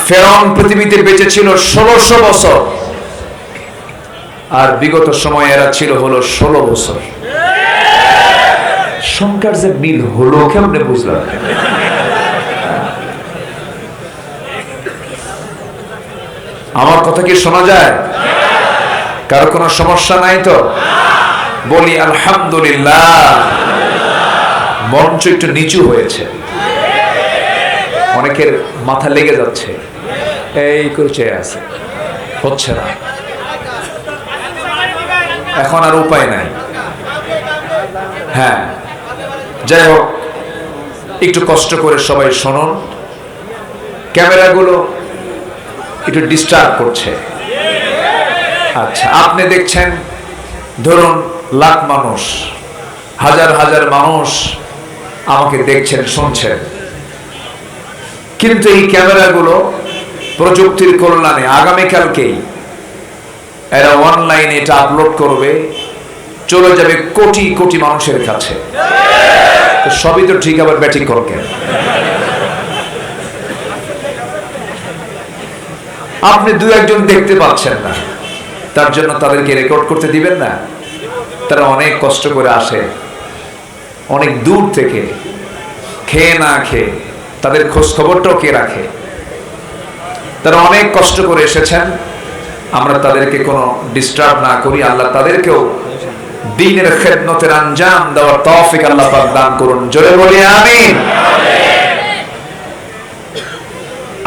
ফেরাউন পৃথিবীতে বেঁচে ছিল 1600 বছর, আর বিগত সময় এরা ছিল হলো 16 বছর। সংখ্যার যে মিল হলো কেমনে বুঝলাম? আমার কথা কি শোনা যায়? কারো কোনো সমস্যা নাই তো? বলি আলহামদুলিল্লাহ। মঞ্চ একটু নিচু হয়েছে, অনেকের মাথা লেগে যাচ্ছে, এই করে চেয়ে আছে, হচ্ছে না। এখন আর উপায় নাই। হ্যাঁ, যাই হোক, একটু কষ্ট করে সবাই শুনুন। ক্যামেরাগুলো একটু ডিস্টার্ব করছে। আচ্ছা, আপনি দেখছেন ধরুন লাখ মানুষ, হাজার হাজার মানুষ আমাকে দেখছেন, শুনছেন, কিন্তু এই ক্যামেরাগুলো প্রযুক্তির কল্যাণে আগামীকালকেই এরা অনলাইনে এটা আপলোড করবে, চলে যাবে কোটি কোটি মানুষের কাছে। তো সবই তো ঠিক, আবার ব্যাটিং করবেন। আপনি দু একজন দেখতে পাচ্ছেন না, তার জন্য তাদেরকে রেকর্ড করতে দিবেন না? তারা অনেক কষ্ট করে আসে, অনেক দূর থেকে, খেয়ে না খেয়ে, তাদের খোঁজ খবরটাও কে রাখে? তারা অনেক কষ্ট করে এসেছেন, আমরা তাদেরকে কোনো ডিস্টার্ব না করি। আল্লাহ তাদেরকেও দ্বীনের খেদমতের আঞ্জাম দেওয়ার তৌফিক আল্লাহ পাক দান করুন। জোরে বলি আমিন।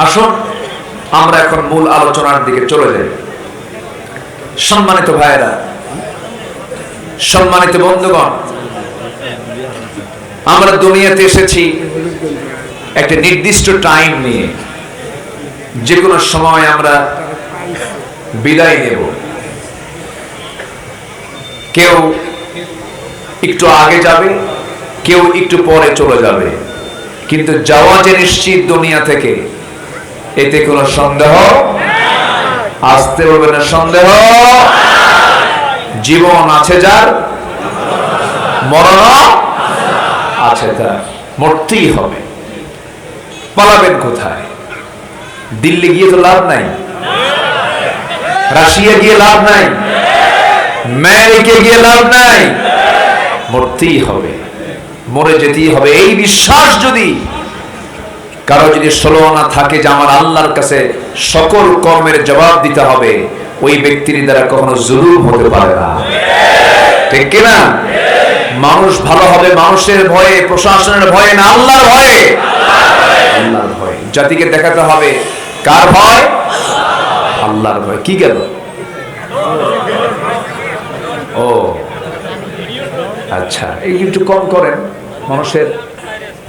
আসুন আমরা এখন মূল আলোচনার দিকে চলে যাই। সম্মানিত ভাইয়েরা, সম্মানিত বন্ধুগণ, আমরা দুনিয়াতে এসেছি একটা নির্দিষ্ট টাইম নিয়ে। যে কোনো সময় আমরা বিদায় নেব। কেউ একটু আগে যাবে, কেউ একটু পরে চলে যাবে, কিন্তু যাওয়া যে নিশ্চিত দুনিয়া থেকে, এতে কোনো সন্দেহ আসতে হবে না। সন্দেহ, জীবন আছে যার, মরণ আছে তার। মরতেই হবে। পালাবেন কোথায়? দিল্লি গিয়ে তো লাভ নাই, রাশিয়া গিয়ে লাভ নাই, আমেরিকা গিয়ে লাভ নাই। মরতেই হবে, মরে যেতেই হবে। এই বিশ্বাস যদি কারো যদি ষোলনা থাকে যে আমার আল্লাহর কাছে সকল কর্মের জবাব দিতে হবে, ওই ব্যক্তির দ্বারা কখনো জুলুম হতে পারে না। ঠিক কিনা? মানুষ ভালো হবে মানুষের ভয়ে, প্রশাসনের ভয়ে না, আল্লাহর ভয়ে। আল্লাহর ভয়ে। জাতিকে দেখাতে হবে কার ভয়? আল্লাহর ভয়। কি গেল? ও আচ্ছা, একটু কম করেন, মানুষের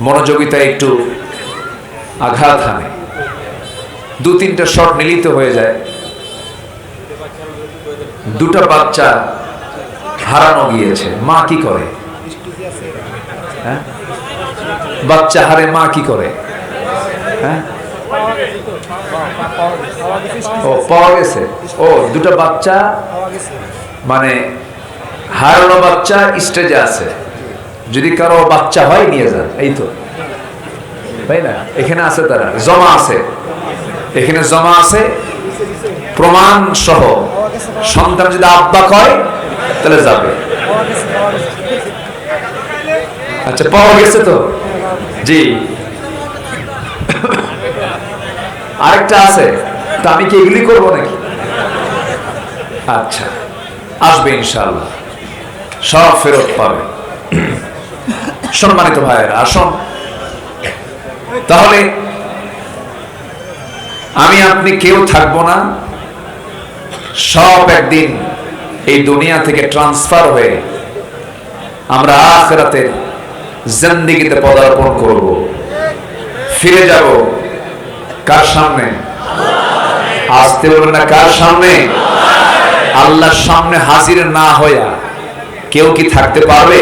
মনোযোগিতা একটু আঘাত হানে। দু তিনটা শট মিলিত হয়ে যায়। দুটা বাচ্চা হারানো গিয়েছে, মা কি করে? হ্যাঁ, বাচ্চা হারে মা কি করে? হ্যাঁ, ও পাওয়া গেছে। ও দুটা বাচ্চা, মানে হারানো বাচ্চা স্টেজে আছে। যদি কারো বাচ্চা হয় নিয়ে যান। এই তো, তাই না? এখানে আছে, তারা জমা আছে, এখানে জমা আছে প্রমাণ সহ। সন্তান যদি আব্বা কয় তাহলে যাবে। আচ্ছা, পাওয়া গেছে তো? জি। আরেকটা আছে, তা আমি কি এগুলি করবো নাকি? আচ্ছা, আসবে ইনশাআল্লাহ, সব ফেরত পাবে। সম্মানিত ভাইয়েরা, আসুন তাহলে আমি আপনি কেউ থাকবো না, সব একদিন এই দুনিয়া থেকে ট্রান্সফার হয়ে আমরা আখিরাতের জিন্দেগিতে পদার্পণ করব। ফিরে যাব কার সামনে? আসতে বলবেন না, কার সামনে? আল্লাহর সামনে হাজির না হইয়া কেউ কি থাকতে পারবে?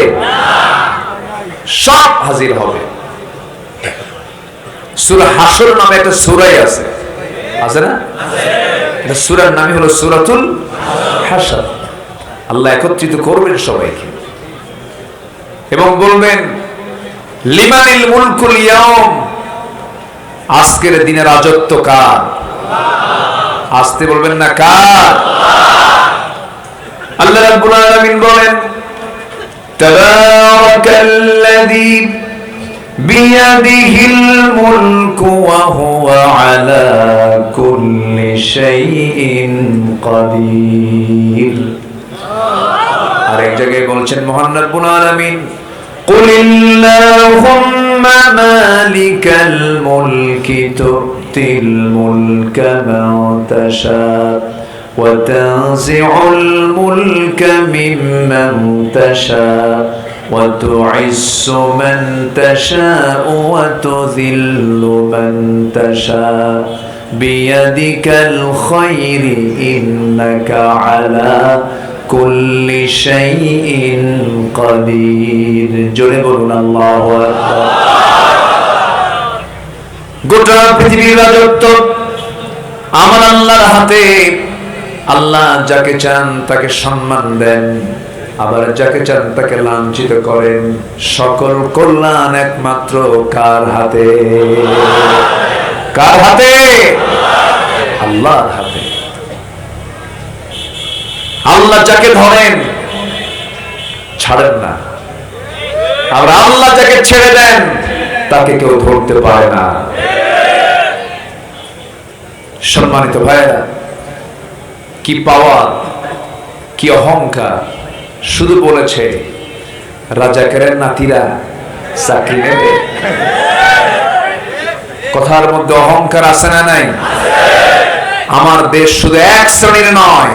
সব হাজির হবে। সূরা হাসর নামে একটা সূরাই আছে, আছে না? এটা সূরার নামই হলো সূরাতুল হাসর। আল্লাহ একত্রিত করবেন সবাইকে এবং বলবেন লিমানিল মুলকুল ইয়াউম, আজকের দিনে রাজত্ব কার? আসতে বলবেন না কার? আল্লাহ রাব্বুল আলামিন বলেন তাবারাকাল্লাযী বিয়াদিহিল মুলকু ওয়া হুয়া আলা কুল্লি শাইইন কাদির। আরেক জায়গায় বলছেন মহান রব্বুল আলামিন কুলিল্লাহুম্মা মালিকাল মুলকি তুতিল মুলকা মান তাশা ওয়া তানজিউল মুলকা মিম্মান তাশা ওয়া তুইজ্জু মান তাশা ওয়া তুযিল্লু মান তাশা বিয়াদিকাল খায়রি ইন্নাকা আলা কুল্লি শাইইন কাদির। জোরে বলুন আল্লাহু আকবার। গোটা পৃথিবীর রাজত্ব আমার আল্লাহর হাতে। আল্লাহ যাকে চান তাকে সম্মান দেন, আবার যাকে চান তাকে লাঞ্ছিত করেন। সকল কল্যাণ একমাত্র কার হাতে? কার হাতে? আল্লাহর হাতে। আল্লাহ যাকে ধরেন ছাড়েন না, আর আল্লাহ যাকে ছেড়ে দেন তাকে কেউ ধরতে পারে না। সম্মানিত ভাইরা, কি পাওয়ার, কি অহংকার! শুধু বলেছে রাজাকারের নাতিরা চাকরি নেবে। কথার মধ্যে অহংকার আছে না নাই? আমার দেশ শুধু এক শ্রেণীর নয়,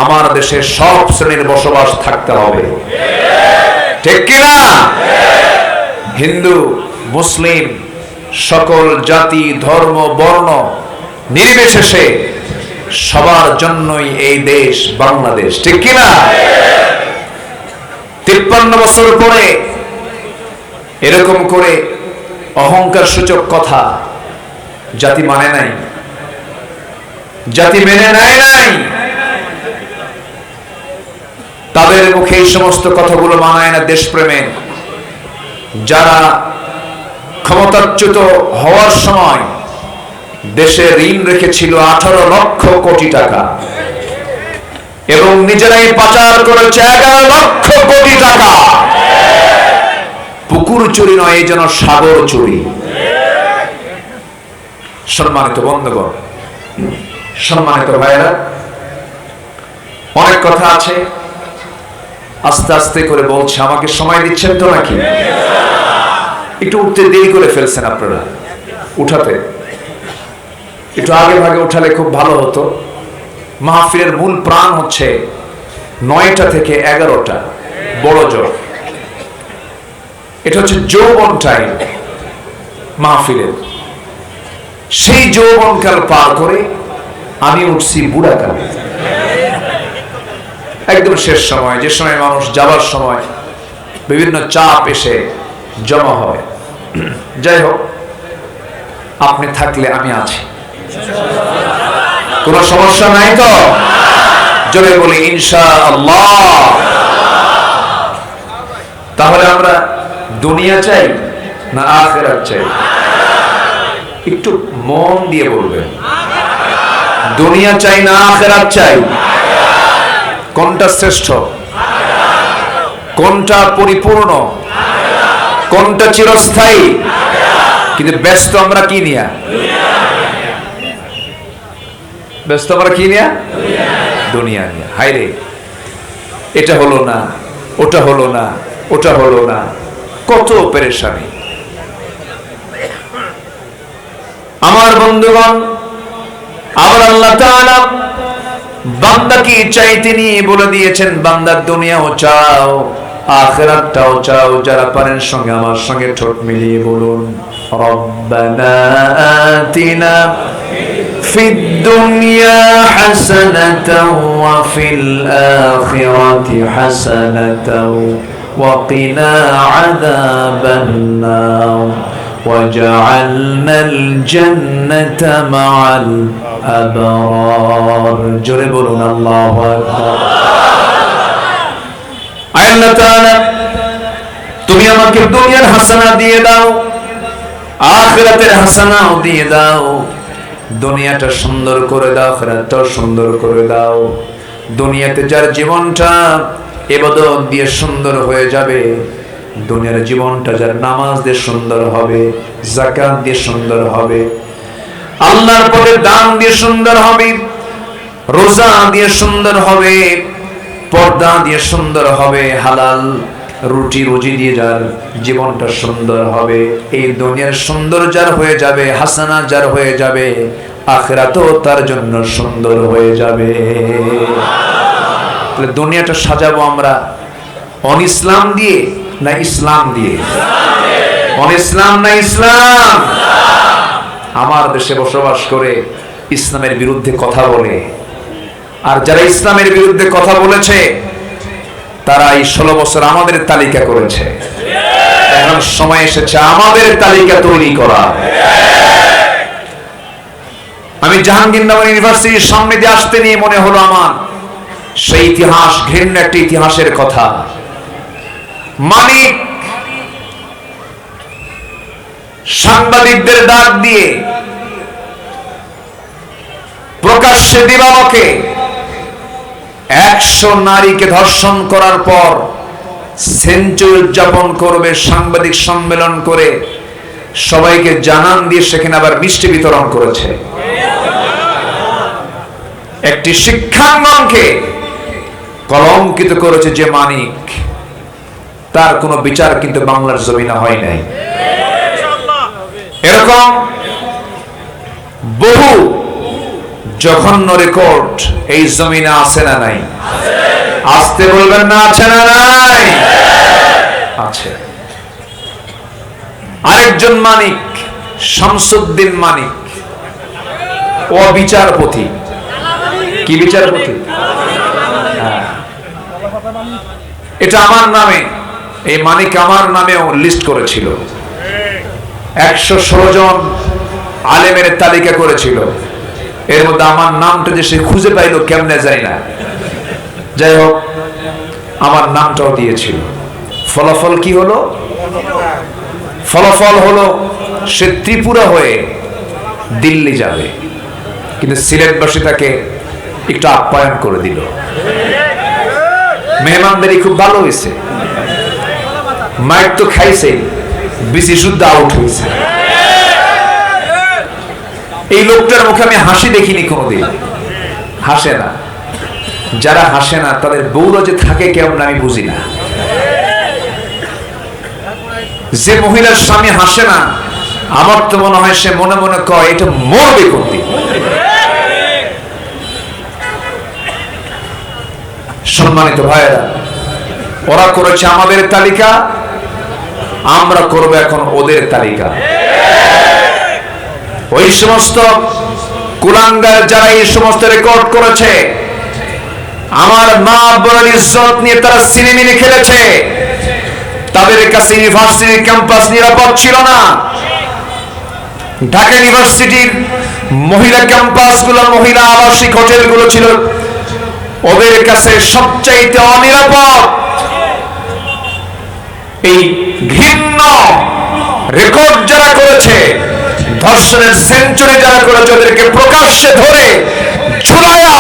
আমার দেশে সব শ্রেণীর বসবাস থাকতে হবে, ঠিক কিনা? হিন্দু, মুসলিম, সকল জাতি, ধর্ম, বর্ণ নির্বিশেষে সবার জন্যই এই দেশ বাংলাদেশ, ঠিক কিনা? 53 বছর পরে এরকম করে অহংকার সূচক কথা জাতি মানে নাই, জাতি মেনে নেয় নাই। তাদের মুখে এই সমস্ত কথাগুলো মানায় না দেশপ্রেমে। যারা ক্ষমতাচ্যুত হওয়ার সময় দেশে ঋণ রেখেছিল 18 লক্ষ কোটি টাকা এবং নিজেরাই পাচার করেছে 11 লক্ষ কোটি টাকা। পুকুর চুরি নয়, এই যেন সাগর চুরি। সম্মানিত বন্ধুগণ, সম্মানিত ভাইরা, অনেক কথা আছে, আস্তে আস্তে করে বলছে। আমাকে সময় দিচ্ছেন তো নাকি? একটু উঠতে দেরি করে ফেলছেন আপনারা, উঠাতে একটু আগে ভাগে উঠালে খুব ভালো হতো। মাহফিলের মূল প্রাণ হচ্ছে 9টা থেকে 11টা, বড় জোর। এটা হচ্ছে যৌবন টাইম মাহফিলের। সেই যৌবনকাল পার করে আমি উঠছি বুড়াকাল, একদম শেষ সময়, যে সময় মানুষ যাবার সময় বিভিন্ন চাপ এসে জমা হয়। যাই হোক, আপনি থাকলে আমি আছি, কোনো সমস্যা নাই তো? জোরে বলি ইনশাআল্লাহ। তাহলে আমরা দুনিয়া চাই না আখিরাত চাই? একটু মন দিয়ে বলবেন, দুনিয়া চাই না আখিরাত চাই? কোনটা শ্রেষ্ঠ? কোনটা পরিপূর্ণ? কোনটা চিরস্থায়ী? কিন্তু ব্যস্ত আমরা কি নিয়া? ব্যস্ত আমরা কি নিয়া? দুনিয়া নিয়া। হায়রে, এটা হলো না, ওটা হলো না, ওটা হলো না, কত পেরেশানি। আমার বন্ধুগণ, আবার আল্লাহ তাআলা বান্দাকে চাইতে নিয়ে বলে দিয়েছেন, বান্দার দুনিয়াও চাও, আখিরাতটাও চাও। যারা পারেন সঙ্গে আমার সঙ্গে ঠোঁট মিলিয়ে বলুন, রব্বানা আতিনা ফিদ দুনিয়া হাসানাতাও ওয়া ফিল আখিরাতি হাসানাতাও ওয়া কিনা আযাবান নার وجعلنا الجنة مع الأبرار। জোরে বলুন আল্লাহু আকবার। আল্লাহ তাআলা, তুমি আমাকে দুনিয়ার হাসানা দিয়ে দাও আখিরাতের হাসানাও দিয়ে দাও, দুনিয়াটা সুন্দর করে দাও, আখিরাতটাও সুন্দর করে দাও। দুনিয়াতে যার জীবনটা ইবাদত দিয়ে সুন্দর হয়ে যাবে, দুনিয়ার জীবনটা যার নামাজ দিয়ে সুন্দর হবে, যাকাত দিয়ে সুন্দর হবে, আল্লাহর পথে দান দিয়ে সুন্দর হবে, রোজা দিয়ে সুন্দর হবে, পর্দা দিয়ে সুন্দর হবে, হালাল রুটি রুজি দিয়ে যার জীবনটা সুন্দর হবে, এই দুনিয়ার সুন্দর যার হয়ে যাবে, হাসানা যার হয়ে যাবে, আখিরাতও তার জন্য সুন্দর হয়ে যাবে। তাহলে দুনিয়াটা সাজাবো আমরা অন ইসলাম দিয়ে না ইসলাম দিয়ে? অন ইসলাম না ইসলাম? আমার দেশে বসবাস করে ইসলামের বিরুদ্ধে কথা বলে, আর যারা ইসলামের বিরুদ্ধে কথা বলেছে তারা এই 16 বছর আমাদের তালিকা করেছে। এখন সময় এসেছে আমাদের তালিকা তৈরি করা। আমি জাহাঙ্গীরনগর ইউনিভার্সিটির সামনে দিয়ে আসতে নিয়ে মনে হলো আমার সেই ইতিহাস, ঘৃণ্য একটা ইতিহাসের কথা। মানিক সাংবাদিকদের ডাক দিয়ে প্রকাশ্যে দিবালোকে 100 নারীকে ধর্ষণ করার পর সেঞ্চুরি উদযাপন করবে, সাংবাদিক সম্মেলন করে সবাইকে জানান দিয়ে সেখানে আবার মিষ্টি বিতরণ করেছে। একটি শিক্ষাঙ্গনকে কলঙ্কিত করেছে যে মানিক, তার কোনো বিচার কিন্তু বাংলার জমিনে হয় নাই। এরকম বহু জঘন্য রেকর্ড এই জমিনে আছে না নাই? আসতে বলবেন না, আছে না নাই? আছে। আরেকজন মানিক, শামসুদ্দিন মানিক, ও বিচারপতি। কি বিচারপতি? এটা আমার নামে, এই মানিক আমার নামেও লিস্ট করেছিল। 116 জন আলেমের তালিকা করেছিল, এর মধ্যে আমার নামটা যে সে খুঁজে পাইল কেমনে যায় না, যাই হোক আমার নামটাও দিয়েছিল। ফলাফল কি হলো? ফলাফল হলো সে ত্রিপুরা হয়ে দিল্লি যাবে, কিন্তু সিলেটবাসী তাকে একটু আপ্যায়ন করে দিল। মেহমানদারি খুব ভালো হয়েছে, মাইক তো খাইছে, বিসি শুদ্ধ আউট হয়েছে। এই লোকটার মুখে আমি হাসি দেখিনি কোনোদিন, হাসে না। যারা হাসে না তাদের বউরা যে থাকে কেমন আমি বুঝি না। যে মহিলার স্বামী হাসে না, আমার তো মনে হয় সে মনে মনে কয় এটা মরবে কোনদিন। সম্মানিত ভাইয়েরা, ওরা করেছে আমাদের তালিকা, আমরা করব এখন ওদের তালিকা। ওই সমস্ত কুলাঙ্গার যারা এই সমস্ত রেকর্ড করেছে, আমার মা বোনের ইজ্জত নিয়ে তারা সিনেমিনে খেলেছে, তাদের কাছে ইউনিভার্সিটির ক্যাম্পাস নিরাপদ ছিল না। ঢাকা ইউনিভার্সিটির মহিলা ক্যাম্পাসগুলো, মহিলা আবাসিক হোটেলগুলো ছিল ওদের কাছে সবচাইতে অনিরাপদ। এই ঘৃণ্য রেকর্ড যারা করেছে, ধর্ষণের সেঞ্চুরি যারা করেছে, ওদেরকে প্রকাশ্যে ধরে ঝুলায়া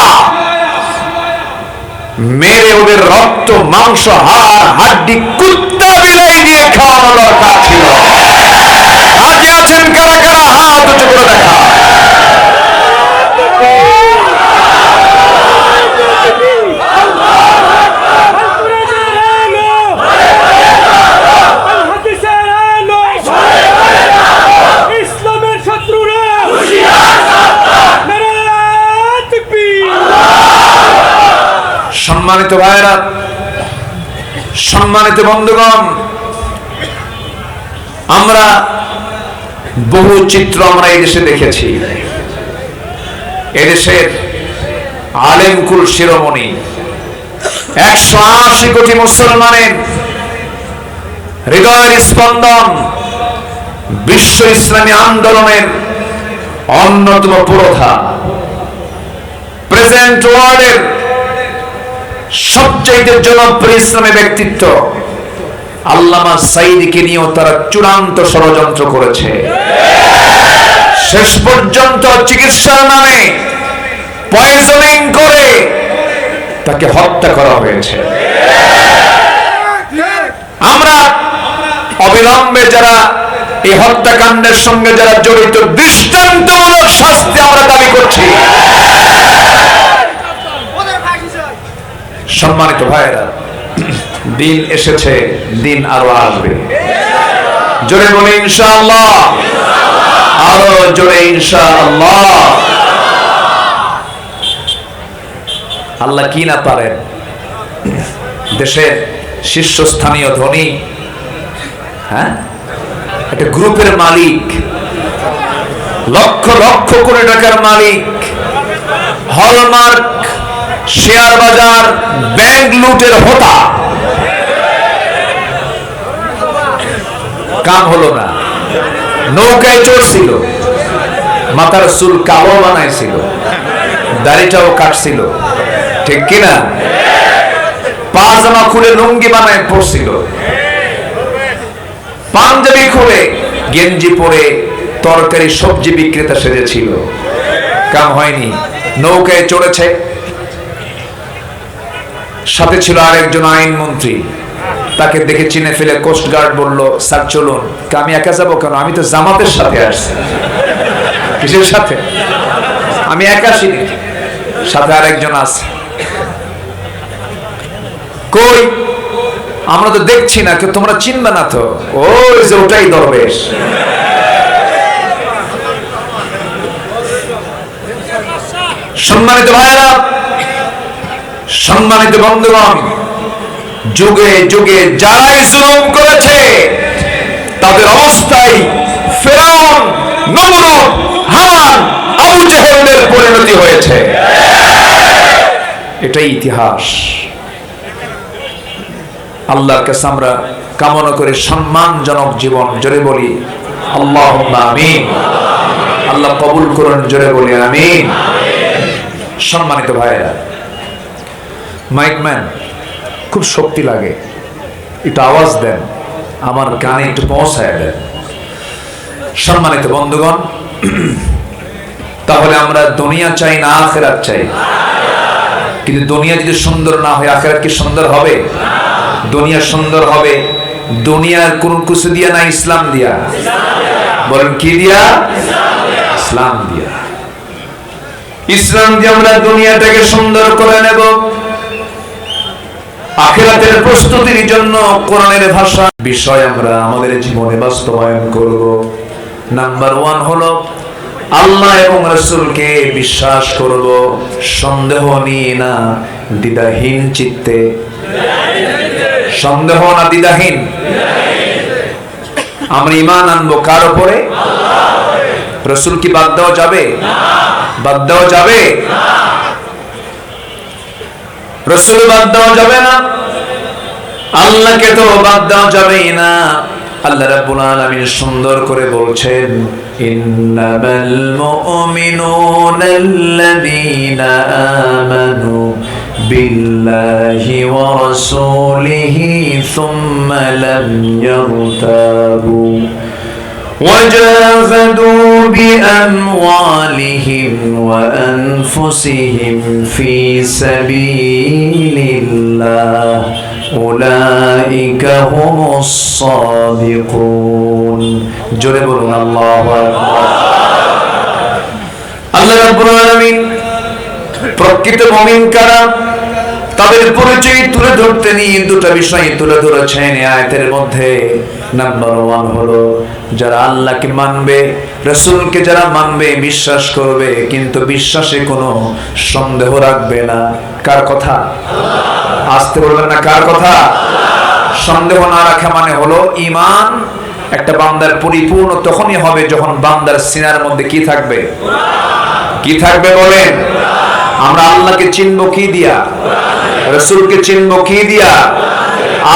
মেরে ওদের রক্ত মাংস হাড় হাড্ডি কুত্তা বিলাই দিয়ে খাওয়ানো দরকার ছিল। রাজি আছেন কারা কারা? হাত উঁচু করে দেখা। সম্মানিত ভাইরা, সম্মানিত বন্ধুগণ, আমরা বহু চিত্র আমরা এই দেশে দেখেছি। এদেশের আলেমকুল শিরোমণি 180 কোটি মুসলমানের হৃদয়ের স্পন্দন, বিশ্ব ইসলামী আন্দোলনের অন্যতম পুরোধা, প্রেজেন্ট ওয়ার্ল্ডের সবচেয়ে জনপ্রিয় ইসলামী ব্যক্তিত্ব আল্লামা সাঈদীকে নিয়েও তারা চূড়ান্ত ষড়যন্ত্র করেছে। শেষ পর্যন্ত চিকিৎসার নামে পয়জনিং করে তাকে হত্যা করা হয়েছে। আমরা অবিলম্বে যারা এই হত্যাকাণ্ডের সঙ্গে যারা জড়িত দৃষ্টান্তমূলক শাস্তি আমরা দাবি করছি। সম্মানিত ভাইরা, দিন এসেছে, দিন আরো আসবে। জোরে বলে ইনশাআল্লাহ, আরো জোরে ইনশাআল্লাহ। আল্লাহ কি না পারেন। দেশের শীর্ষস্থানীয় ধনী, হ্যাঁ, একটা গ্রুপের মালিক, লক্ষ লক্ষ কোটি টাকার মালিক, হলমার্ক শেয়ার বাজার ব্যাংক লুটের হোতা, কাম হলো না। নৌকায় চড়ছিল, মাথার চুল কালো বানাইছিল, দাড়িটাও কাটছিল, ঠিক কিনা? পাজামা খুলে লুঙ্গি বানায় পড়ছিল, পাঞ্জাবি খুলে গেঞ্জি পরে তরকারি সবজি বিক্রেতা সেজেছিল, কাম হয়নি। নৌকায় চড়েছে, সাথে ছিল আরেকজন আইনমন্ত্রী, তাকে দেখে চিনে ফেলে কোস্ট গার্ড বলল, স্যার চলুন। আমি একা যাবো কেন? আমি তো জামাতের সাথে আসছি। কিসের সাথে? আমি একা আসিনি, সাথে আরেকজন আছে। কই? আমরা তো দেখছি না, কেউ তোমরা চিনবে না তো। ওই যে ওটাই দরবেশ। সম্মানিত ভাইরা, সম্মানিত বন্ধুগণ, যুগে যুগে যারাই জুলুম করেছে তাদের অবস্থায় ফিরআউন, নমরুদ, হামান, আবু জেহেলের পরিণতি হয়েছে। এটাই ইতিহাস। আল্লাহর কাছে আমরা কামনা করি সম্মানজনক জীবন। জোরে বলি আল্লাহুম্মা আমিন। আল্লাহ কবুল করুন, জোরে বলি আমিন। সম্মানিত ভাইরা, মাইকম্যান খুব শক্তি লাগে, একটু আওয়াজ দেন, আমার কানে একটু পৌঁছায় দেন। সম্মানিত বন্ধুগণ, তাহলে আমরা দুনিয়া চাই না আখিরাত চাই? কিন্তু দুনিয়া যদি সুন্দর না হয়, আখিরাত কি সুন্দর হবে? দুনিয়া সুন্দর হবে দুনিয়ার কোন কিছু দিয়া না, ইসলাম দিয়া। বলেন কি দিয়া? ইসলাম দিয়া। ইসলাম দিয়ে আমরা দুনিয়াটাকে সুন্দর করে নেব। আখিরাতের প্রস্তুতির জন্য কোরআনের ভাষা বিষয় আমরা আমাদের জীবনে বাস্তবায়ন করব। নাম্বার 1 হলো আল্লাহ এবং রাসূলকে বিশ্বাস করব, সন্দেহ নিয়ে না, দ্বিধাহীন চিত্তে। সন্দেহ না, দ্বিধাহীন। আমরা ঈমান আনবো কার উপরে? রাসূল কি বাদ দেওয়া যাবে? বাদ দেওয়া যাবে? রাসূল বাদ দেওয়া যাবে না, আল্লাহকে তো বাদ দেওয়া যাবেই না। আল্লাহ রাব্বুল আলামিন সুন্দর করে বলছেন, ইন্নামাল মুমিনুনা আল্লাযীনা আমানু বিল্লাহি ওয়া রাসূলিহি সুম্মা লাম ইয়ারতাবু وجاهدوا بأموالهم وأنفسهم في سبيل الله أولئك هم الصادقون জোরে বলুন আল্লাহু আকবার। আল্লাহ রাব্বুল আলামিন প্রকৃত মুমিন কারা তাদের পরিচয় তুলে ধরতে নিয়ে দুটো বিষয় তুলে ধরেছেন এই আয়াতের মধ্যে। নাম্বার 1 হলো যারা আল্লাহকে মানবে, রাসূলকে যারা মানবে, বিশ্বাস করবে, কিন্তু বিশ্বাসে কোনো সন্দেহ রাখবে না। কার কথা? আসতে বলবেন না, কার কথা? সন্দেহ না রাখা মানে হলো ঈমান একটা বান্দার পরিপূর্ণ তখনই হবে যখন বান্দার সিনার মধ্যে কি থাকবে? কি থাকবে বলেন? আমরা আল্লাহকে চিনবো কি দিয়া? রাসূলকে চিনবো কি দিয়া?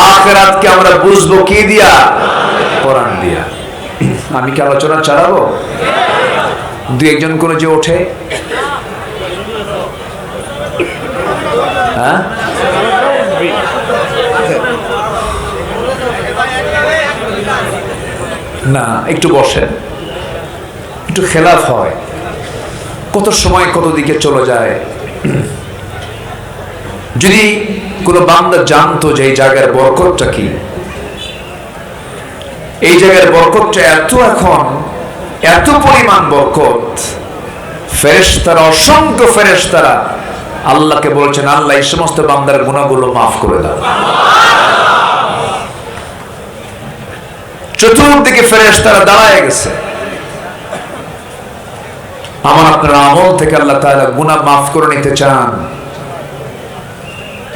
আখিরাতকে আমরা বুঝবো কি দিয়া? কোরআন দিয়া। আমি কি আলোচনা চালাবো? দুই একজন করে যে ওঠে, হ্যাঁ না, একটু বসেন, একটু খেলাফ হয়, কত সময় কত দিকে চলে যায়। যদি কোনো বান্দা জানতো যে এই জায়গার বরকতটা কি, এই জায়গার বরকতটা এখন এত পরিমাণ বরকত, ফেরেশতারা, অসংখ্য ফেরেশতারা আল্লাহকে বলছেন, আল্লাহ এই সমস্ত বান্দার গুনাহগুলো মাফ করে দাও। চতুর্দিকে ফেরেশতারা দাঁড়ায় গেছে। আমার আপনার আমল থেকে আল্লাহ তাআলা গুনাহ মাফ করে নিতে চান।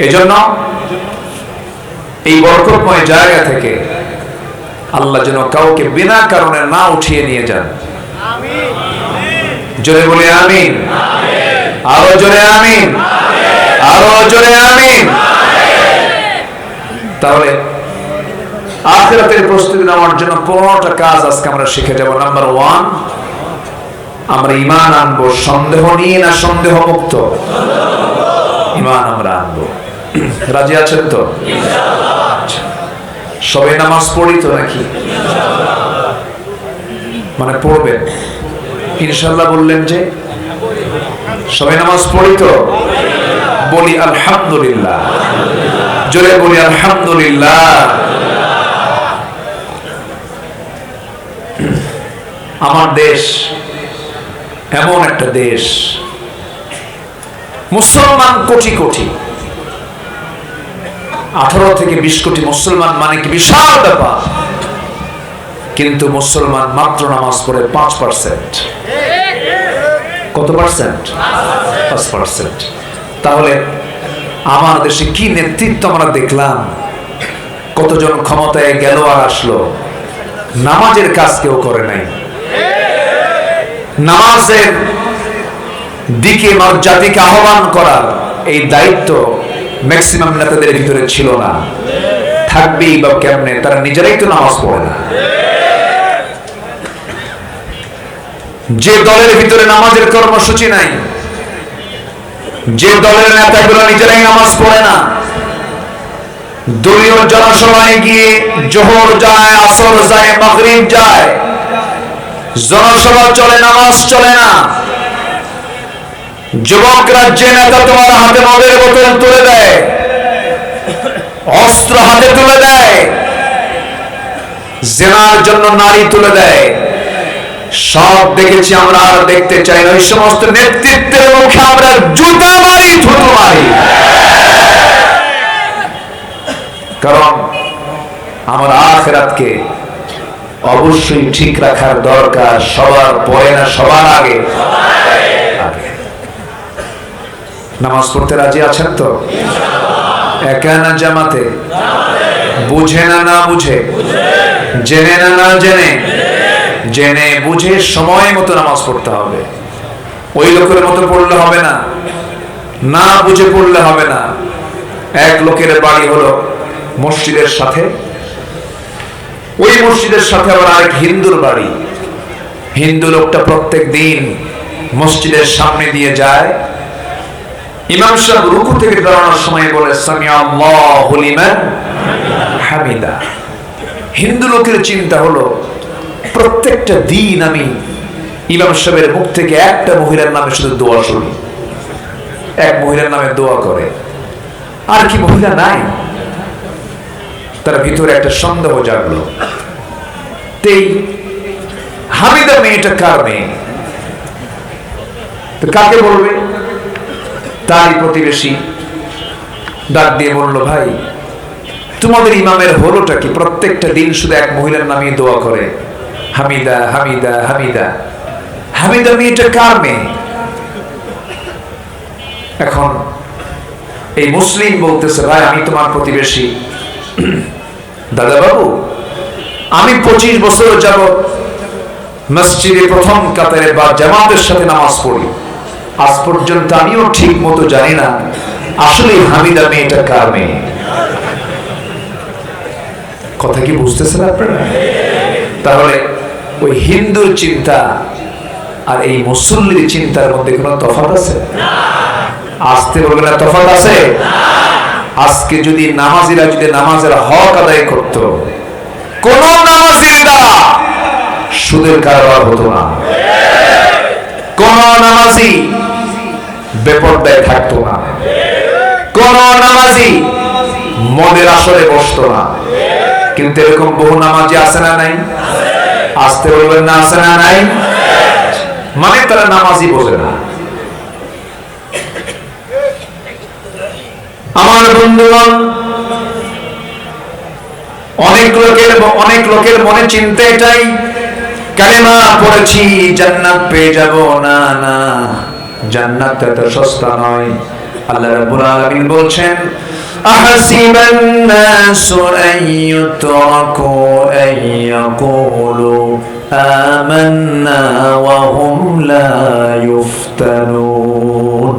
এজন্য এই বরকতময় জায়গা থেকে আল্লাহ যেন কাউকে বিনা কারণে না উঠিয়ে নিয়ে যান। জোরে বলে আমিন। আরো জোরে আমিন। আরো জোরে আমিন। তাহলে আখিরাতের প্রস্তুতি নেওয়ার জন্য 15টা কাজ আজকে আমরা শিখে যাব। নাম্বার 1, আমরা ঈমান আনবো সন্দেহ নিয়ে, না সন্দেহ মুক্ত? ঈমান আমরা আনবো। রাজি আছেন তো? সবাই নামাজ পড়ি তো নাকি? মানে পড়বেন ইনশাআল্লাহ বললেন যে সবাই নামাজ পড়ি তো? বলি আলহামদুলিল্লাহ। জোরে বলি আলহামদুলিল্লাহ। আমার দেশ এমন একটা দেশ, মুসলমান কোটি কোটি, 18 থেকে 20 কোটি মুসলমান মানে কি বিশাল ব্যাপার। কিন্তু মুসলমান মাত্র নামাজ পড়ে 5%। কত পার্সেন্ট? 5%। তাহলে আমার দেশে কি নেতৃত্ব আমরা দেখলাম, কতজন ক্ষমতায় গেল আর আসলো, নামাজের কাজ কেউ করে নাই। নামাজের দিকে জাতিকে আহ্বান করার এই দায়িত্ব ম্যাক্সিমাম নেতাদের ভিতরে ছিল না। থাকবেই বা কেমনে? তারা নিজেরাই তো নামাজ পড়ে না। যে দলের ভিতরে নামাজের কর্মসূচি নাই, যে দলের নেতাগুলো নিজেরাই নামাজ পড়ে না, দলীয় জনসভায় গিয়ে জোহর যায়, আসর যায়, মাগরিব যায়, জনসভা চলে, নামাজ চলে না। যুবক রাজ্যে নেতা তোমার হাতে মদের বোতল তুলে দেয়, অস্ত্র হাতে তুলে দেয়, জিনার জন্য নারী তুলে দেয়। সব দেখেছি আমরা, আর দেখতে চাই না। ওই সমস্ত নেতৃত্বের মুখে আমরা জুতা মারি, থুতু মারি। কারণ আমার আখিরাতকে অবশ্যই ঠিক রাখার দরকার। সবার পরে না, সবার আগে। নামাজ পড়তে রাজি আছেন তো? একা না জামাতে? বুঝে না না বুঝে? জেনে না না জেনে? জেনে বুঝে সময় মতো নামাজ পড়তে হবে। ওই লোকের মতো পড়লে হবে না, না বুঝে পড়লে হবে না। এক লোকের বাড়ি হলো মসজিদের সাথে, ওই মসজিদের সাথে আবার আরেক হিন্দুর বাড়ি। হিন্দু লোকটা প্রত্যেক দিন মসজিদের সামনে দিয়ে যায়, ইমাম সাহেব রুকু থেকে দাঁড়ানোর সময় বলে সামিআল্লাহু লিমান হামিদা। হিন্দু লোকের চিন্তা হলো, প্রত্যেকটা দিন আমি ইমাম সাহেবের মুখ থেকে একটা মহিলার নামে শুধু দোয়া শুনি, এক মহিলার নামে দোয়া করে, আর কি মহিলা নাই? তার ভিতরে একটা সন্দেহ জাগলো। তেই হামিদা মেয়েটা কার মেয়ে? তো কাকে বলবে? তারই প্রতিবেশী ডাক দিয়ে বলল, ভাই তোমাদের ইমামের হলোটা কি? প্রত্যেকটা দিন শুধু এক মহিলার নামে দোয়া করে, হামিদা হামিদা হামিদা। হামিদা মেয়েটা কার মেয়ে? এখন এই মুসলিম বলতেছে, ভাই আমি তোমার প্রতিবেশী। দাদা বাবু, আমি 25 বছর যাবত মসজিদে প্রথম কাতারে বা জামাতের সাথে নামাজ পড়ি, আজ পর্যন্ত আমিও ঠিক মতো জানি না আসলে হামিদা মেয়েটা কার মেয়ে। কথা কি বুঝতেছেন আপনারা? তাহলে ওই হিন্দুর চিন্তা আর এই মুসল্লির চিন্তার মধ্যে কোনো তফাৎ আছে? আসতে বলবে না তফাৎ আছে? আজকে যদি নামাজিরা যদি নামাজের হক আদায় করত, কোন নামাজির দ্বারা সুদের কারবার হতো না, কোন নামাজি বেপরদায় থাকতো না, কোন নামাজি মদের আসরে বসতো না। কিন্তু এরকম বহু নামাজি আছে না নাই? আসতে বলবেন না, আছে না নাই? মানে তারা নামাজি বোঝে না। আমার বন্ধুগণ, অনেক লোকের মনে চিন্তা এটাই, কালেমা পড়েছি জান্নাত পেয়ে যাব। না না, জান্নাত এত সস্তা নয়। আল্লাহ রাব্বুল আলামিন বলছেন, আহাসিবান নাসু আন ইউতরাকু আন ইয়াকুলু আমান্না ওয়া হুম লা ইফতানুন।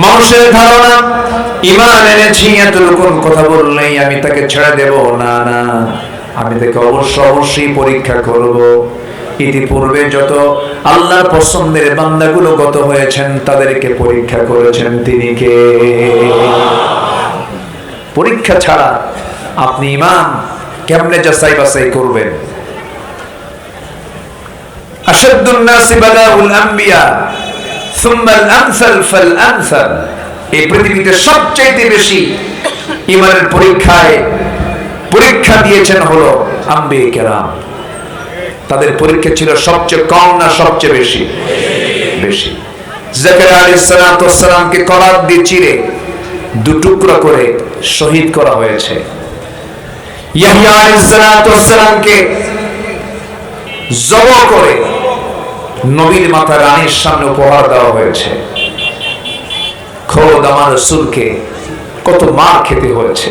মানুষের ধারণা ঈমান এনেছি এতটুকু কথা বললেই আমি তাকে ছেড়ে দেব। না না, আমি তাকে অবশ্যই পরীক্ষা করব। ইতিপূর্বে যত আল্লাহর পছন্দের বান্দাগুলো গত হয়েছেন তাদেরকে পরীক্ষা করেছেন তিনি কে? পরীক্ষা ছাড়া আপনি ঈমান কেমনে যাচাই বাছাই করবেন? আশাদ্দুন নাসি বালাউল আম্বিয়া সুম্মাল আমসাল ফাল আমসাল। এই পৃথিবীতে সবচেয়ে বেশি ঈমানের পরীক্ষা দিয়েছেন হলো আম্বিয়া কেরাম। তাদের পরীক্ষা ছিল সবচেয়ে কম না সবচেয়ে বেশি? বেশি। জাকারিয়া আলাইহিস সালাতু ওয়াস সালামকে করাত দিয়ে চিরে দুটুকরা করে শহীদ করা হয়েছে। ইয়াহইয়া আলাইহিস সালাতু ওয়াস সালামকে জবাই করে নবীর মাথা রানীর সামনে উপহার দেওয়া হয়েছে। খোদ আমার রাসূলকে কত মার খেতে হয়েছে।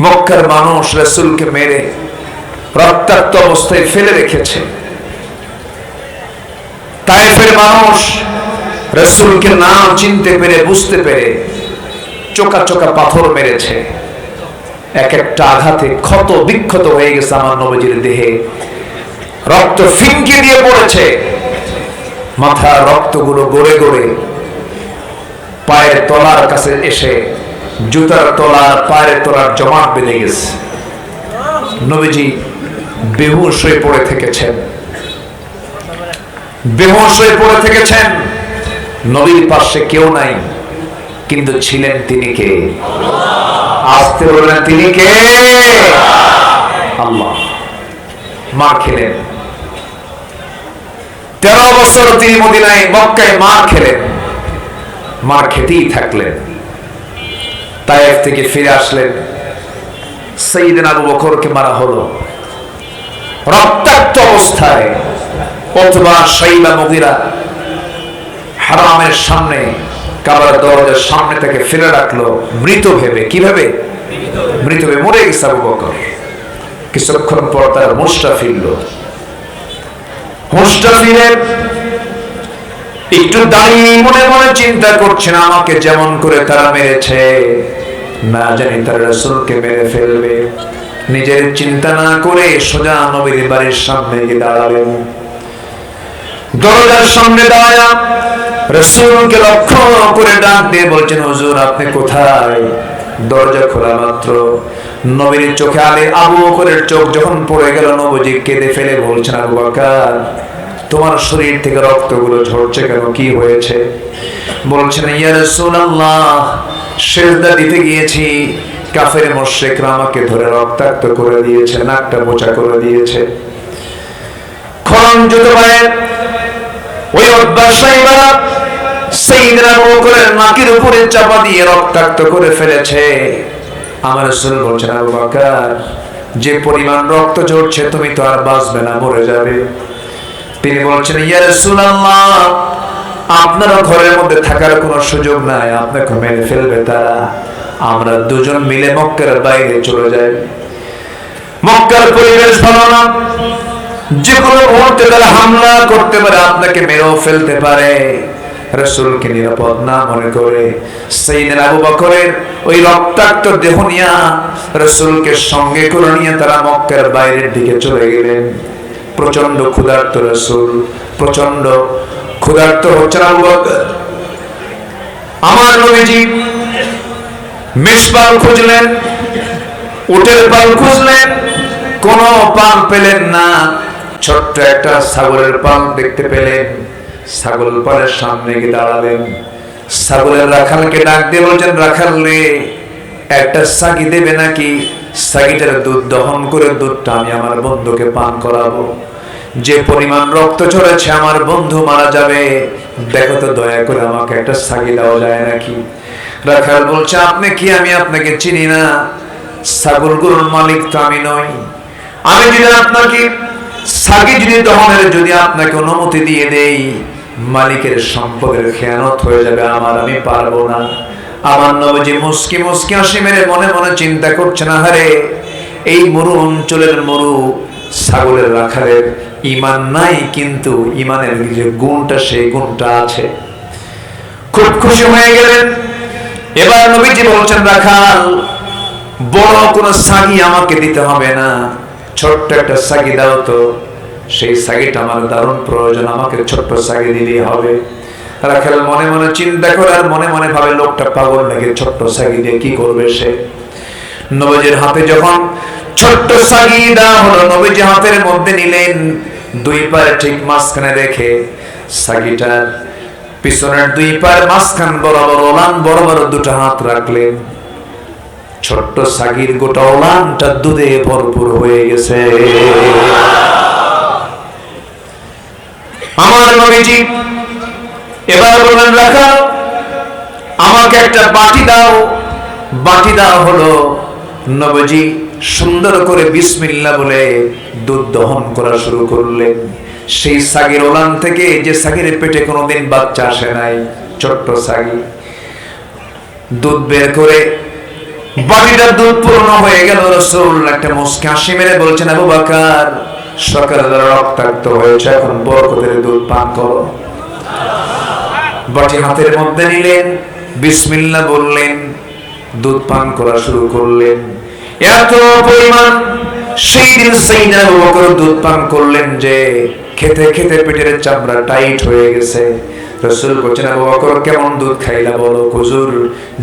মক্কার মানুষ রাসূলকে মেরে রক্তাক্ত অবস্থায় ফেলে রেখেছে। তায়েফের মানুষ রাসূলকে নাম চিনতে পেরে বুঝতে পেরে চোকা চোকা পাথর মেরেছে। এক একটা আঘাতে ক্ষত বিক্ষত হয়ে গেছে আমার নবীজির দেহে, রক্ত ফিনকে দিয়ে পড়েছে। মাথার রক্তগুলো গড়ে গড়ে পায়ের তলার কাছে এসে জুতার তলার পায়ের তলার জমাট বেঁধে গেছে। নবীজি বেহুশ হয়ে পড়ে থেকেছেন, বেহুশ হয়ে পড়ে থেকেছেন। নবীর পাশে কেউ নাই, কিন্তু ছিলেন তিনি কে? আসতে বললেন তিনি কে? আল্লাহ। মার খেলেন 13 বছর তিনি মদিনায় মক্কায় মার খেলেন, মার খেতেই থাকলেন। তায়েফ থেকে ফিরে আসলেন, সাইয়েদনা আবু বকরকে মারা হলো রক্তাক্ত অবস্থায়। অথবা শাইবা মুগীরা হারামের সামনে, কাবার দরজার সামনে থেকে ফেলে রাখলো মৃত ভেবে। কিভাবে? মৃত ভেবে মরে গেছে আবু বকর। কিছুক্ষণ পর তার হুঁশটা ফিরল। হুঁশটা ফিরে একটু দাঁড়িয়ে মনে মনে চিন্তা করছেন, আমাকে যেমন করে তারা মেরেছে, না জানি তারা রাসূলকে মেরে ফেলবে। নিজের চিন্তা না করে সোজা নবীর বাড়ির সামনে গিয়ে দাঁড়ালেন। দরজার সামনে দাঁড়ায়া রাসূলকে লক্ষ্য করে ডাক দিয়ে বলছেন, হুজুর আপনি কোথায়? দরজা খোলা মাত্র নবীর চোখে আবু বকরের চোখ যখন পড়ে গেল, নবীজি কেঁদে ফেলে বলছেন, আবু বকর তোমার শরীর থেকে রক্তগুলো ঝরছে কেন? কি হয়েছে? বলছেন, ইয়া রাসূলুল্লাহ সিজদা দিতে গিয়েছি, কাফের মুশরিকরা আমাকে ধরে রক্তাক্ত করে দিয়েছে, নাকটা বোচা করে দিয়েছে। খরঞ্জিত পায়ে ওই অভ্যাসাইবা সাইয়েদনা আবু বকরের নাকের উপরে চাপা দিয়ে রক্তাক্ত করে ফেলেছে। আমার রাসূল বলছেন, আবু বকর যে পরিমাণ রক্ত ঝরছে তুমি তো আর বাঁচবে না, মরে যাবে। তিনি বলছেন, ইয়া রাসূলুল্লাহ আপনার ঘরের মধ্যে থাকার কোনো সুযোগ নাই, আপনাকে মেরে ফেলবে তারা। আমরা দুজন মিলে মক্কার বাইরে চলে যাই। মক্কার পরিবেশ ভালো না, যে কোনো মুহূর্তে তারা হামলা করতে পারে, আপনাকে মেরেও ফেলতে পারে। রাসূলকে নিরাপদ না মনে করে সাইয়েদনা আবু বকরের ওই রক্তাক্ত দেহ নিয়ে রাসূলকে সঙ্গে করে নিয়ে তারা মক্কার বাইরের দিকে চলে গেলেন। প্রচন্ড ক্ষুধার্ত রাসূল, প্রচন্ড ক্ষুধার্ত হচ্ছেন আবু বকর। আমার নবীজি মেষপাল খুঁজলেন, উটের পাল খুঁজলেন, কোনো পাল পেলেন না, ছোট্ট একটা ছাগলের পাল দেখতে পেলেন। ছাগল পালের সামনে গিয়ে দাঁড়ালেন। ছাগলের রাখালকে ডাক দিয়ে বলছেন, রাখাল রে, একটা ছাগি দেবে নাকি? ছাগিটার দুধ দহন করে দুধটা আমি আমার বন্ধুকে পান করাবো। যে পরিমাণ রক্ত ঝরেছে আমার বন্ধু মারা যাবে, দেখো তো দয়া করে আমাকে একটা ছাগি দেওয়া যায় নাকি? রাখাল বলছে, আপনি কি? আমি আপনাকে চিনি না, ছাগলগুলোর মালিক তো আমি নই। আমি যদি আপনাকে ছাগি যদি দহনের যদি আপনাকে অনুমতি দিয়ে দেই, মালিকের সম্পদের খেয়ানত হয়ে যাবে আমার, আমি পারবো না। আমার নবীজি মুস্কি মুস্কি হাসি মেরে মনে মনে চিন্তা করছেন, আহারে এই মরু অঞ্চলের মরু ছাগলের রাখালের ঈমান নাই, কিন্তু ঈমানের যে গুণটা সেই গুণটা আছে। খুব খুশি হয়ে গেলেন। এবার নবীজি বলছেন, রাখাল বড় কোনো ছাগি আমাকে দিতে হবে না, ছোট্ট একটা ছাগি দাও তো। সেই ছাগিটা আমার দারুণ প্রয়োজন, আমাকে ছোট্ট ছাগি দিলেই হবে। রাখাল মনে মনে চিন্তা করে আর মনে মনে ভাবে, লোকটা পাগল নাকি, ছোট্ট ছাগি দিয়ে কি করবে সে? নবীজির হাতে যখন ছোট্ট ছাগি দেওয়া হলো, নবীজি হাতের মধ্যে নিলেন, দুই পায়ে ঠিক মাঝখানে রেখে ছাগিটার পিছনের দুই পায়ের মাঝখান বরাবর ওলান বরাবর দুটো হাত রাখলেন। ছোট্ট ছাগির গোটা ওলানটা দুধে ভরপুর হয়ে গেছে। আমার নবীজি এবার বললেন, রাখাল আমাকে একটা বাটি দাও। বাটি দেওয়া হলো। নবীজি সুন্দর করে বিসমিল্লাহ বলে দুধ দহন করা শুরু করলেন। সেই ছাগির ওলান থেকে, যে ছাগির পেটে কোনোদিন বাচ্চা আসে নাই, ছোট্ট ছাগি, দুধ বের করে বাটিটার দুধ পূর্ণ হয়ে গেল। রাসূল একটা মুস্কি হাসি মেরে বলছেন, আবু বকর সকালবেলা রক্তাক্ত হয়েছে, এখন বরকতের দুধ পান করো। বাটি হাতের মধ্যে নিলেন, বিসমিল্লাহ বললেন, দুধ পান করা শুরু করলেন। এত পরিমাণ সেই দিন সাইয়েদনা আবু বকর দুধ পান করলেন যে খেতে খেতে পেটের চামড়া টাইট হয়ে গেছে। রাসূল বলছেন, আবু বকর কেমন দুধ খাইলা বলো? হুজুর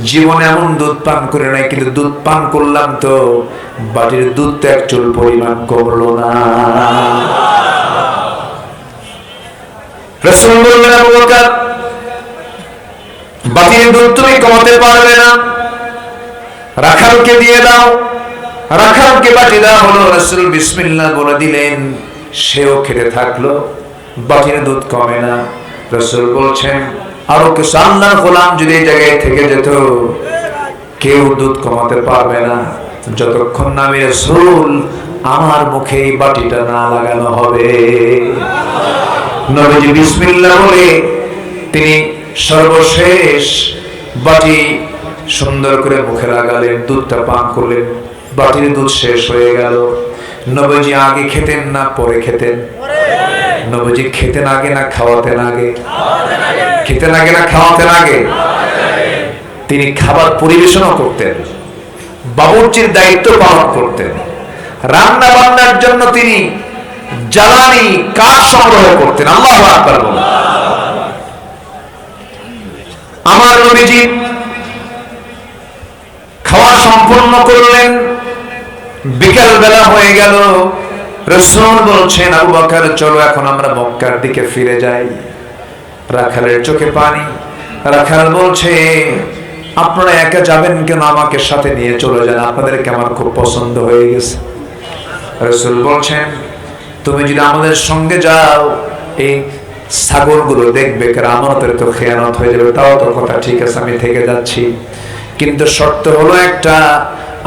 জীবনে এমন দুধ পান করে নাই, কিন্তু দুধ পান করলাম তো বাটির দুধ তো এক চুল পরিমাণ কমলো না। রাসূল বললেন, আবু বকর বাটির দুধ তুমি কমাতে পারবে না, রাখালকে দিয়ে দাও। রাখালকে বাটি দেওয়া হলো। রাসূল বিসমিল্লাহ বলে দিলেন, সেও খেতে থাকলো, বাটির দুধ কমে না। রাসূল বলছেন, আরো কিছু আল্লাহর গোলাম যদি এই জায়গায় থেকে যেত, কেউ দুধ কমাতে পারবে না যতক্ষণ না আমি রাসূল আমার মুখে এই বাটিটা না লাগানো হবে। নবীজি বিসমিল্লাহ বলে তিনি সর্বশেষ বাটি সুন্দর করে মুখে লাগালেন, দুধটা পান করলেন। বাটির দুধ শেষ হয়ে গেল। নবীজি আগে খেতেন না পরে খেতেন? নবীজি খেতেন আগে না খাওয়াতেন আগে? খেতেন আগে না খাওয়াতেন আগে? তিনি খাবার পরিবেশনও করতেন, বাবুর্চির দায়িত্ব পালন করতেন, রান্না বান্নার জন্য তিনি জ্বালানি কাঠ সংগ্রহ করতেন। আল্লাহু আকবার বলুন। আমার নবীজি খাওয়া সম্পূর্ণ করলেন, বিকেল বেলা হয়ে গেল। রাসূল বলছেন, আবু বকর চলো এখন আমরা মক্কার দিকে ফিরে যাই। রাখালের চোখে পানি। রাখাল বলছে, আপনারা একা যাবেন কেন? আমাকে সাথে নিয়ে চলে যান, আপনাদেরকে আমার খুব পছন্দ হয়ে গেছে। রাসূল বলছেন, তুমি যদি আমাদের সঙ্গে যাও এই ছাগলগুলো দেখবে, কারণ আমাদের তো খেয়ানত হয়ে যাবে। তাও তো কথা ঠিক আছে, আমি থেকে যাচ্ছি, কিন্তু শর্ত হলো একটা,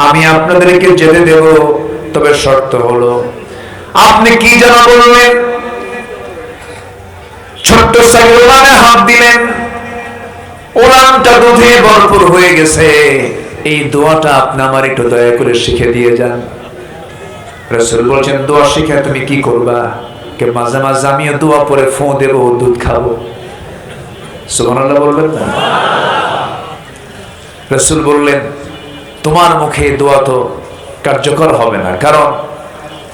আমি আপনাদেরকে যেতে দেব, তবে শর্ত হলো আপনি কি যেন বললেন? ছোট্ট ছাগল ওলানে হাত দিলেন, ওলানটা দুধে ভরপুর হয়ে গেছে। এই দোয়াটা আপনি আমার একটু দয়া করে শিখে দিয়ে যান। রাসূল বলছেন, দোয়া শিখে তুমি কি করবা? কে মাঝে মাঝে আমিও দোয়া পরে ফোঁ দেব, দুধ খাবো। সুবহানাল্লাহ বলবেন না? রাসূল বললেন, তোমার মুখে দোয়া তো কার্যকর হবে না, কারণ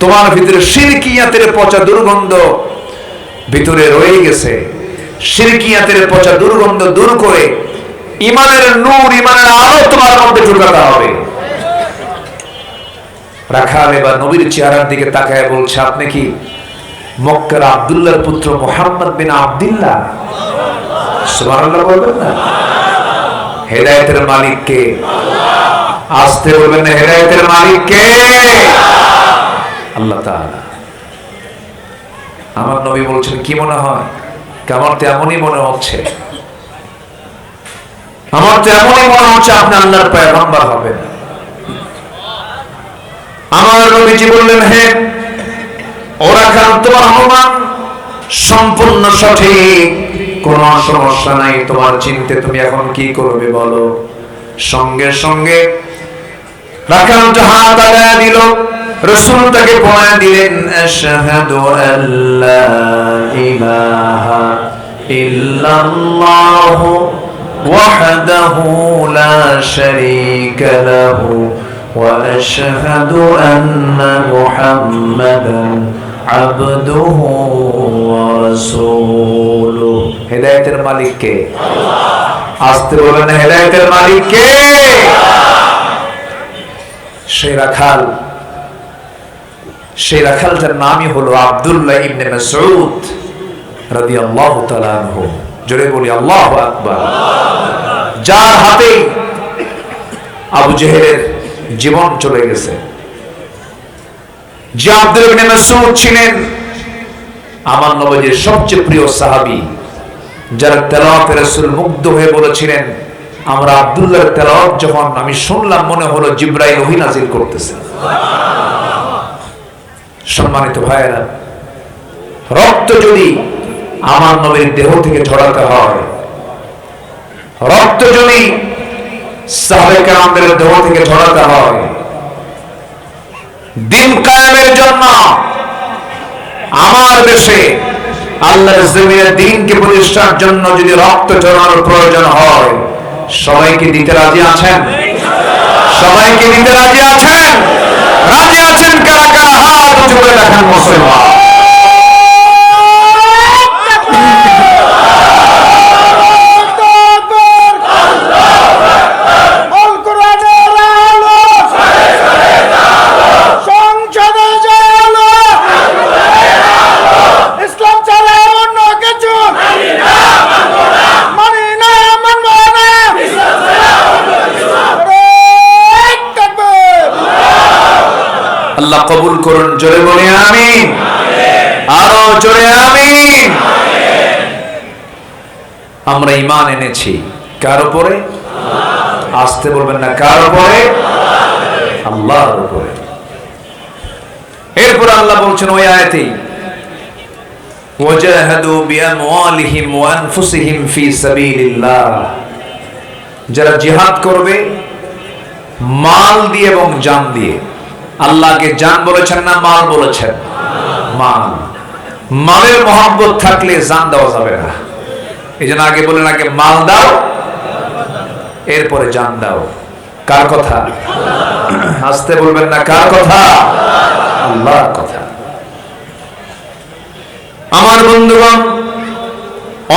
তোমার ভিতরে শিরকিয়াতের পচা দুর্গন্ধ ভিতরে রয়ে গেছে। শিরকিয়াতের পচা দুর্গন্ধ দূর করে ঈমানের নূর, ঈমানের আলো তোমার মধ্যে ঢোকাতে হবে। রাখাল এবার নবীর চেহারার দিকে তাকায় বলছে, আপনি কি মক্কার আব্দুল্লাহর পুত্র মুহাম্মদ বিন আব্দুল্লাহ? সুবহানাল্লাহ বলবেন না? হেদায়েতের মালিক কে? আসতে বলবেন না, হেদায়েতের মালিক কে? আল্লাহ তাআলা। আমার নবী বলছেন, কি মনে হয়? আমার তো এমনই মনে হচ্ছে, আমার তো এমনই মনে হচ্ছে আপনি আল্লাহর পয়গম্বর হবেন। আমার নবীজি বললেন, হ্যাঁ ওরা খান, তোমার অনুমান সম্পূর্ণ সঠিক, কোন সমস্যা নাই, তোমার চিন্তা তুমি এখন কি করবে বলো। সঙ্গে সঙ্গে রাখাল হাত আগায় দিল, রাসূল তাকে বলে দিলেন, আশহাদু আল্লা ইলাহা ইল্লাল্লাহু ওয়াহদাহু লা শারীকা লাহু ওয়া আশহাদু আন্না মুহাম্মাদান আবদুহু ওয়া রাসূলুহু। হেদায়েতের মালিক কে? আল্লাহ। আসতে বলেন, হেদায়েতের মালিক কে? সেই রাখালটার নামই হলো আব্দুল্লাহ ইবনে মাসউদ রাদিয়াল্লাহু তাআলা আনহু। জোরে বলি আল্লাহু আকবার। যার হাতে আবু জেহেলের জীবন চলে গেছে, যে আব্দুল্লাহ ইবনে মাসউদ ছিলেন আমার নবীর সবচেয়ে প্রিয় সাহাবী, যার তেলাওয়াতে রাসূল মুগ্ধ হয়ে বলেছিলেন, আমরা আব্দুল্লাহর তেলাওয়াত যখন আমি শুনলাম মনে হলো জিবরাইল ওহী নাযিল করতেছে। সম্মানিত ভাইয়েরা, রক্ত যদি আমার নবীর দেহ থেকে ঝরাতে হয়, রক্ত যদি সাহাবায়ে কেরামদের দেহ থেকে ঝরাতে হয়, দিন কায়েমের জন্য আমার দেশে আল্লাহর জমিনে দ্বীনকে প্রতিষ্ঠার জন্য যদি রক্ত ঝরানোর প্রয়োজন হয়, সবাইকে দিতে রাজি আছেন? সবাইকে দিতে রাজি আছেন? রাজি আছেন কারা কারা? হাত উঁচু করে দেখান মুসলমান। আল্লাহ কবুল করুন। জোরে বলি আমিন। আরো জোরে আমিন। আমরা ঈমান এনেছি কার উপরে? আসতে বলবেন না, কার উপরে? আল্লাহর উপরে। এরপর আল্লাহ বলছেন ওই আয়াতে, ওয়াজাহাদু বিআমওয়ালিহিম ওয়া আনফুসিহিম ফি সাবিলিল্লাহ, যারা জিহাদ করবে মাল দিয়ে এবং জান দিয়ে। আল্লাহকে জান বলেছেন না মাল বলেছেন? মাল। মালের মহব্বত থাকলে জান দেওয়া যাবে না। এই জন্য আগে বলেন, আগে মাল দাও এরপরে জান দাও। কার কথা? আসতে বলবেন না, কার কথা? আল্লাহর কথা। আমার বন্ধুগণ,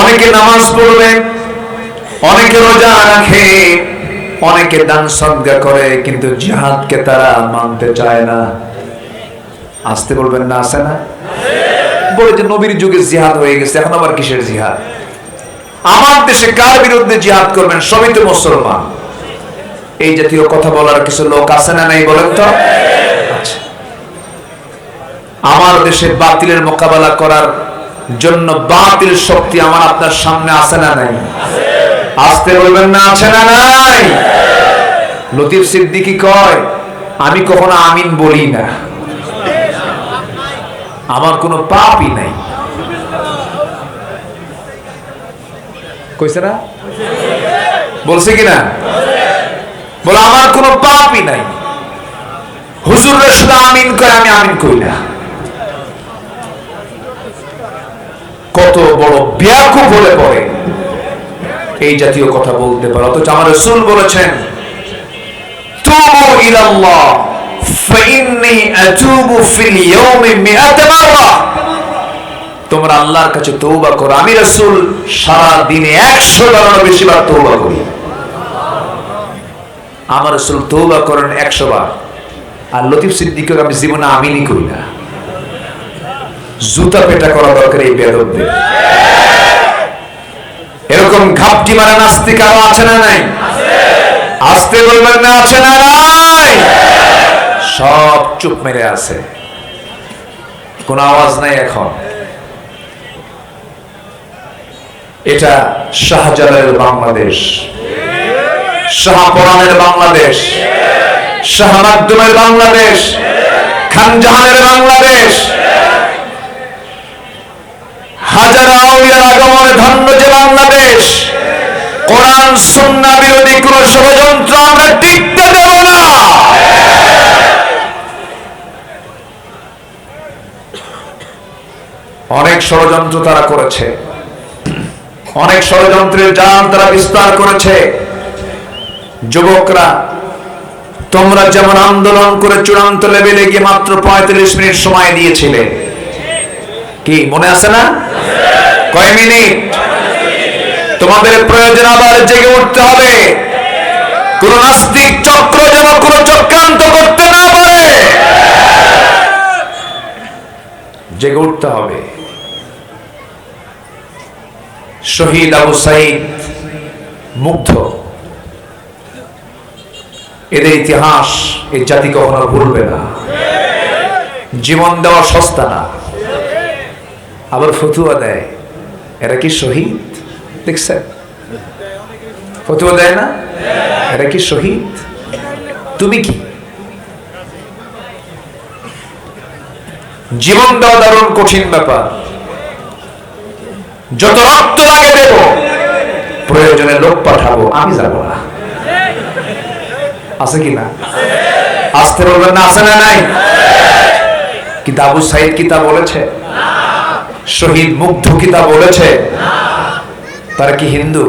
অনেকে নামাজ পড়বে, অনেকে রোজা রাখে, অনেকে দান সদকা করে, কিন্তু জিহাদকে তারা মানতে চায় না। আসতে বলবেন না, আছে না? বলে যে নবীর যুগে জিহাদ হয়ে গেছে, এখন আবার কিসের জিহাদ? আমার দেশে কার বিরুদ্ধে জিহাদ করবেন? সবই তো মুসলমান। এই জাতীয় কথা বলার কিছু লোক আছে না নাই বলেন তো? আচ্ছা, আমার দেশে বাতিলের মোকাবেলা করার জন্য বাতিল শক্তি আমার আপনার সামনে আছে না নাই? আসতে বলবেন না, আছে না নাই? লতিফ সিদ্দিকী কয়, আমি কখনো আমিন বলি না, আমার কোনো পাপই নাই। কইছে না? বলছে কিনা? বলে আমার কোনো পাপই নাই। হুজুররা শুধু আমিন কয়, আমি আমিন কই না। কত বড় বেয়াকুব হলে পড়ে এই জাতীয় কথা বলতে পারে। অথচ আমার রাসূল বলেছেন, তুবু ইলাল্লাহ ফাইন্নী আতুবু ফিল ইয়াউমি মিআত মাররা। তোমরা আল্লাহর কাছে তওবা করো, আমি রাসূল সারা দিনে 100 বারেরও বেশি বার তওবা করি। আমার রাসূল তওবা করেন 100 বার। আর লতিফ সিদ্দিকীর আমি জীবনে আমিনই করি না। জুতা পেটা করা দরকার এই বেয়াদবদের। এরকম ঘাপটি মারা নাস্তিক আরো আছে না নাই? আসতে বলবেন না, আছে না নাই? সব চুপ মেরে আছে, কোন আওয়াজ নাই এখন। এটা শাহজালালের বাংলাদেশ, শাহপরানের বাংলাদেশ, শাহ মাকদুমের বাংলাদেশ, খানজাহানের বাংলাদেশ, হাজার আউলিয়ার আগমনে ধন্য যে বাংলাদেশ। কোরআন সুন্নাহ বিরোধী কোন ষড়যন্ত্র আমরা টিকতে দেব না। অনেক ষড়যন্ত্র তারা করেছে, অনেক ষড়যন্ত্রের জাল তারা বিস্তার করেছে। যুবকরা, তোমরা যেমন আন্দোলন করে চূড়ান্ত লেভেলে গিয়ে মাত্র 45 মিনিট সময় দিয়েছিলে, কি মনে আছে না? কয় মিনিট? তোমাদের প্রয়োজন আবার জেগে উঠতে হবে। কোন নাস্তিক চক্র যেন কোন চক্রান্ত করতে না পারে, জেগে উঠতে হবে। শহীদ আবু সাইদ মুগ্ধ, এদের ইতিহাস এই জাতি কখনো ভুলবে না। জীবন দেওয়া সস্তা না। আবার ফতুয়া দেয়, এরা কি শহীদ? দেখছেন ফতুয়া দেয় না, এরা কি শহীদ? তুমি কি? জীবন দেওয়া দারুণ কঠিন ব্যাপার। যত রক্ত লাগে দেব, প্রয়োজনে লোক পাঠাবো, আমি যাব না। আছে কি না? আসতে বলবেন না, আছে না নাই? কিন্তু আবু সাইদ কি তা বলেছে? শহীদ মুগ্ধ কি তা বলেছে? তারা কি হিন্দু?